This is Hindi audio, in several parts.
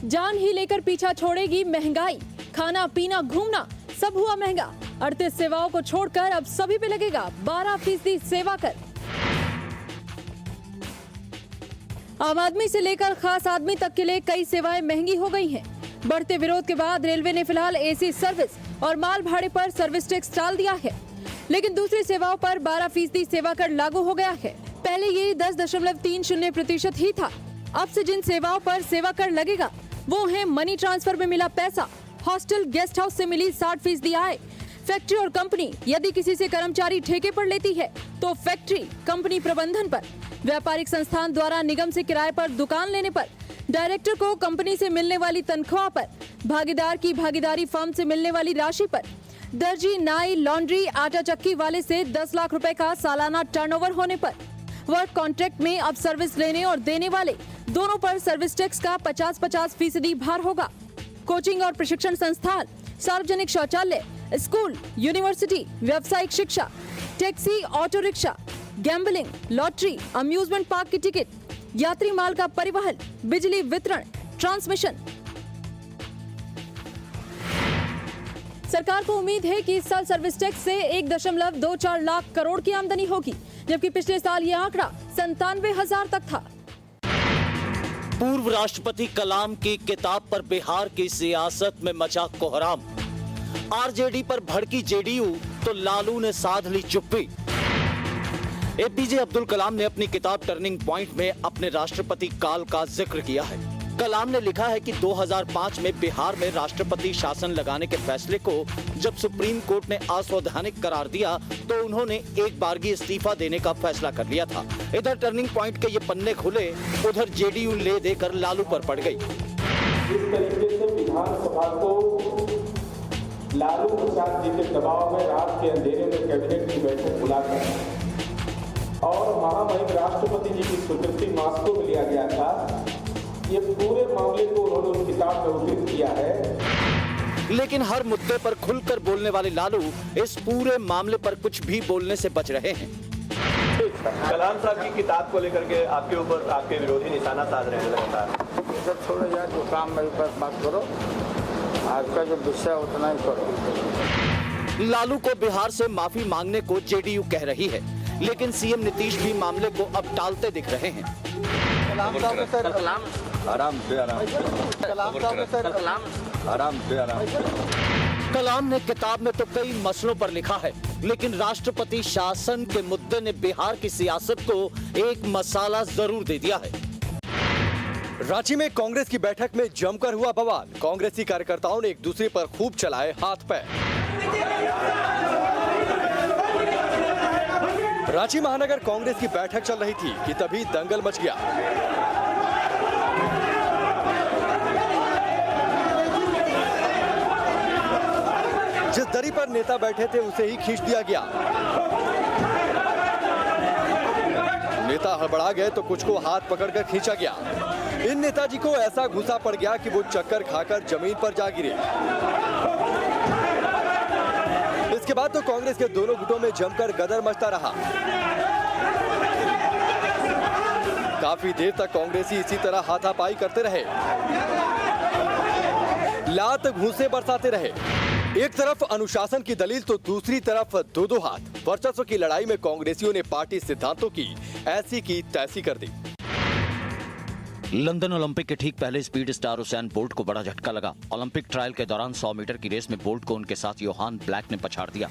जान ही लेकर पीछा छोड़ेगी महंगाई, खाना पीना घूमना सब हुआ महंगा। 38 सेवाओं को छोड़कर अब सभी पे लगेगा 12% सेवा कर। आम आदमी से लेकर खास आदमी तक के लिए कई सेवाएं महंगी हो गई हैं। बढ़ते विरोध के बाद रेलवे ने फिलहाल एसी सर्विस और माल भाड़े पर सर्विस टैक्स टाल दिया है, लेकिन दूसरी सेवाओं पर 12% सेवा कर लागू हो गया है। पहले ये 10.30% ही था। अब से जिन सेवाओं पर सेवा कर लगेगा वो है मनी ट्रांसफर में मिला पैसा, हॉस्टल गेस्ट हाउस से मिली 60% आय, फैक्ट्री और कंपनी यदि किसी से कर्मचारी ठेके पर लेती है तो फैक्ट्री कंपनी प्रबंधन पर, व्यापारिक संस्थान द्वारा निगम से किराए पर दुकान लेने पर, डायरेक्टर को कंपनी से मिलने वाली तनख्वाह पर, भागीदार की भागीदारी फर्म से मिलने वाली राशि पर, दर्जी, नाई, लॉन्ड्री, आटा चक्की वाले से 10 लाख रुपए का सालाना टर्नओवर होने पर, वर्क कॉन्ट्रैक्ट में अब सर्विस लेने और देने वाले दोनों पर सर्विस टैक्स का 50% भार होगा। कोचिंग और प्रशिक्षण संस्थान, सार्वजनिक शौचालय, स्कूल, यूनिवर्सिटी, व्यावसायिक शिक्षा, taxi, auto rickshaw, gambling, lottery, amusement park की टिकट, यात्री माल का परिवहन, बिजली वितरण, ट्रांसमिशन। सरकार को उम्मीद है कि इस साल सर्विस टैक्स से 1.24 लाख करोड़ की आमदनी होगी, जबकि पिछले साल ये आंकड़ा 97,000 तक था। पूर्व राष्ट्रपति कलाम की किताब पर बिहार की सियासत में मचा कोहराम। आरजेडी पर भड़की जेडीयू तो लालू ने साध ली चुप्पी। एपीजे अब्दुल कलाम ने अपनी किताब टर्निंग पॉइंट में अपने राष्ट्रपति काल का जिक्र किया है। कलाम ने लिखा है कि 2005 में बिहार में राष्ट्रपति शासन लगाने के फैसले को जब सुप्रीम कोर्ट ने असंवैधानिक करार दिया तो उन्होंने एक बारगी इस्तीफा देने का फैसला कर लिया था। इधर टर्निंग पॉइंट के ये पन्ने खुले, उधर जेडीयू ले देकर लालू पर पड़ गई। इस तरीके से विधानसभा को लालू प्रसाद जी के दबाव में रात के अंधेरे में कैबिनेट की बैठक बुलाकर और महामहिम राष्ट्रपति जी की स्वीकृति मास्को में लिया गया था। ये पूरे मामले को उन्होंने उस किताब में उल्लेख किया है। लेकिन हर मुद्दे पर खुलकर बोलने वाले लालू इस पूरे मामले पर कुछ भी बोलने से बच रहे हैं। कलाम साहब की किताब को लेकर के आपके ऊपर आपके विरोधी निशाना साध रहे हैं लगातार। जब छोड़ो यार, जो काम मेरे पास बात करो, आपका जो विषय उतना ही करो। लालू को बिहार से माफी मांगने को जेडीयू कह रही है, लेकिन सीएम नीतीश भी मामले को अब टालते दिख रहे हैं। कलाम ने किताब में तो कई मसलों पर लिखा है, लेकिन राष्ट्रपति शासन के मुद्दे ने बिहार की सियासत को एक मसाला जरूर दे दिया है। रांची में कांग्रेस की बैठक में जमकर हुआ बवाल। कांग्रेसी कार्यकर्ताओं ने एक दूसरे पर खूब चलाए हाथ पैर। रांची महानगर कांग्रेस की बैठक चल रही थी कि तभी दंगल मच गया। जिस दरी पर नेता बैठे थे उसे ही खींच दिया गया। नेता हड़बड़ा गए तो कुछ को हाथ पकड़कर खींचा गया। इन नेताजी को ऐसा गुस्सा पड़ गया कि वो चक्कर खाकर जमीन पर जा गिरे। इसके बाद तो कांग्रेस के दोनों गुटों में जमकर गदर मचता रहा। काफी देर तक कांग्रेसी इसी तरह हाथापाई करते रहे, लात घूंसे बरसाते रहे। एक तरफ अनुशासन की दलील तो दूसरी तरफ दो हाथ। वर्चस्व की लड़ाई में कांग्रेसियों ने पार्टी सिद्धांतों की ऐसी की तैसी कर दी। लंदन ओलंपिक के ठीक पहले स्पीड स्टार उसेन बोल्ट को बड़ा झटका लगा। ओलंपिक ट्रायल के दौरान 100 मीटर की रेस में बोल्ट को उनके साथ योहान ब्लैक ने पछाड़ दिया।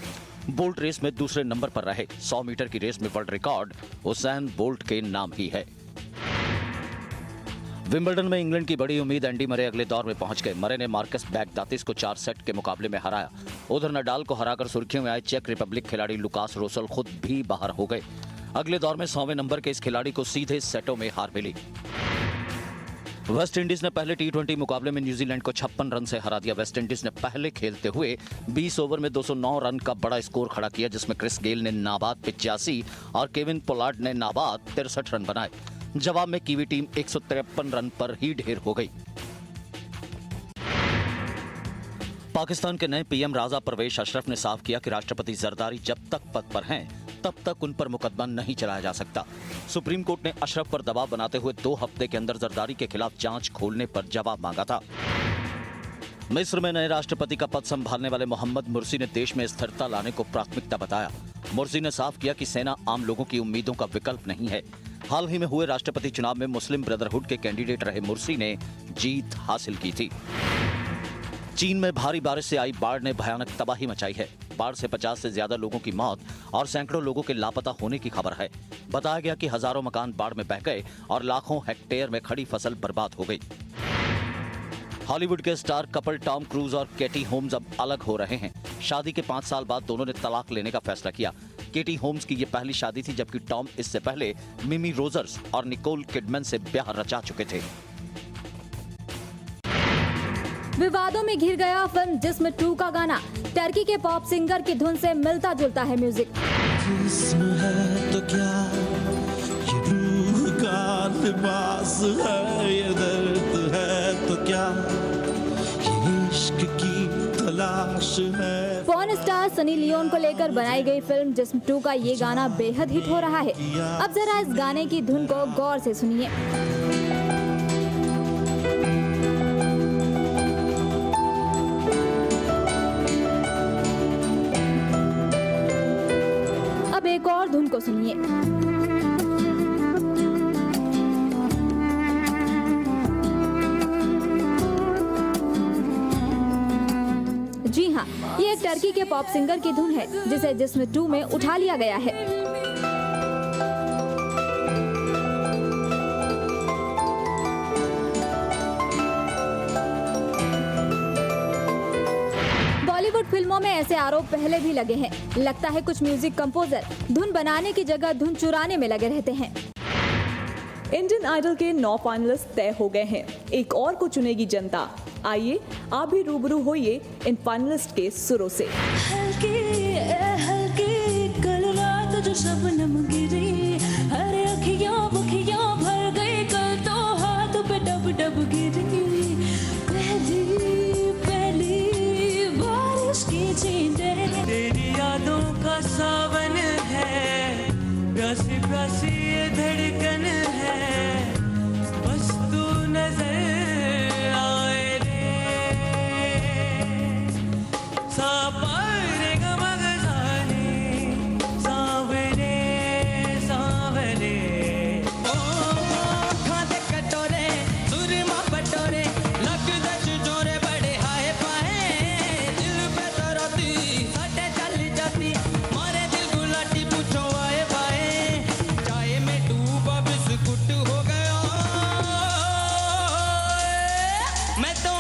बोल्ट रेस में दूसरे नंबर पर रहे। 100 मीटर की रेस में वर्ल्ड रिकॉर्ड उसेन बोल्ट के नाम ही है। विंबलडन में इंग्लैंड की बड़ी उम्मीद एंडी मरे अगले दौर में पहुंच गए। मरे ने मार्कस बैगदातिस को 4 सेट के मुकाबले में हराया। उधर नडाल को हराकर सुर्खियों में आए चेक रिपब्लिक खिलाड़ी लुकास रोसल खुद भी बाहर हो गए। अगले दौर में 100वें नंबर के इस खिलाड़ी को सीधे सेटों में हार मिली। वेस्ट इंडीज ने पहले टी20 मुकाबले में न्यूजीलैंड को 56 रन से हरा दिया। वेस्ट इंडीज ने पहले खेलते हुए 20 ओवर में 209 रन का बड़ा स्कोर खड़ा किया, जिसमें क्रिस गेल ने नाबाद 85 और केविन पोलार्ड ने नाबाद 63 रन बनाए। जवाब में कीवी टीम 153 रन पर ही ढेर हो गई। पाकिस्तान के नए पीएम राजा परवेज अशरफ ने साफ किया कि राष्ट्रपति जरदारी जब तक पद पर हैं तब तक उन पर मुकदमा नहीं चलाया जा सकता। सुप्रीम कोर्ट ने अशरफ पर दबाव बनाते हुए 2 हफ्ते के अंदर जरदारी के खिलाफ जांच खोलने पर जवाब मांगा था। मिस्र में नए राष्ट्रपति का पद संभालने वाले मोहम्मद मुर्सी ने देश में स्थिरता लाने को प्राथमिकता बताया। मुर्सी ने साफ किया कि सेना आम लोगों की उम्मीदों का विकल्प नहीं है। हाल ही में हुए राष्ट्रपति चुनाव में मुस्लिम ब्रदरहुड के कैंडिडेट रहे मुर्सी ने जीत हासिल की थी। चीन में भारी बारिश से आई बाढ़ ने भयानक तबाही मचाई है। बाढ़ से 50 से ज्यादा लोगों की मौत और सैकड़ों लोगों के लापता होने की खबर है। बताया गया कि हजारों मकान बाढ़ में बह गए और लाखों हेक्टेयर में खड़ी फसल बर्बाद हो गई। हॉलीवुड के स्टार कपल टॉम क्रूज और केटी होम्स अब अलग हो रहे हैं। शादी के 5 साल बाद दोनों ने तलाक लेने का फैसला किया। केटी होम्स की ये पहली शादी थी, जबकि टॉम इससे पहले मिमी रोजर्स और निकोल किडमैन से ब्याह रचा चुके थे। विवादों में घिर गया फिल्म जिस्म 2 का गाना। टर्की के पॉप सिंगर की धुन से मिलता जुलता है म्यूजिक। जिस्म है तो क्या, ये रूह का लिबास है, ये दर्द है तो क्या, ये इश्क की तलाश है। पॉर्न स्टार सनी लियोन को लेकर बनाई गई फिल्म जिस्म 2 का ये गाना बेहद हिट हो रहा है। अब जरा इस गाने की धुन को गौर से सुनिए। अब एक और धुन को सुनिए। जी हाँ, ये एक टर्की के पॉप सिंगर की धुन है जिसे जिस्म 2 में उठा लिया गया है। बॉलीवुड फिल्मों में ऐसे आरोप पहले भी लगे हैं। लगता है कुछ म्यूजिक कंपोजर धुन बनाने की जगह धुन चुराने में लगे रहते हैं। इंडियन आइडल के 9 फाइनलिस्ट तय हो गए हैं। एक और को चुनेगी जनता। आइए आप भी रूबरू होइए इन फाइनलिस्ट के सुरों से। हल्की कल रात जो शबनम गिरी, हर अखियां बुखियां भर गई, कल तो हाथ पे डब डब गिरी। पहली बारिश की छींटे, तेरी यादों का सावन है, प्यासी प्यासी ये धड़कन है, बस तू नजर आए रे, सापरे गमगजाने, सावरे सावरे। ओ खाते कटोरे सुरमा पटोरे, लग दच जोरे बड़े हाय पाए, दिल पे तरती सटे चल जाती, मारे दिल गुलाटी पूछो आए पाए, चाय में डूबा बिस्कुट हो गया, मैं तो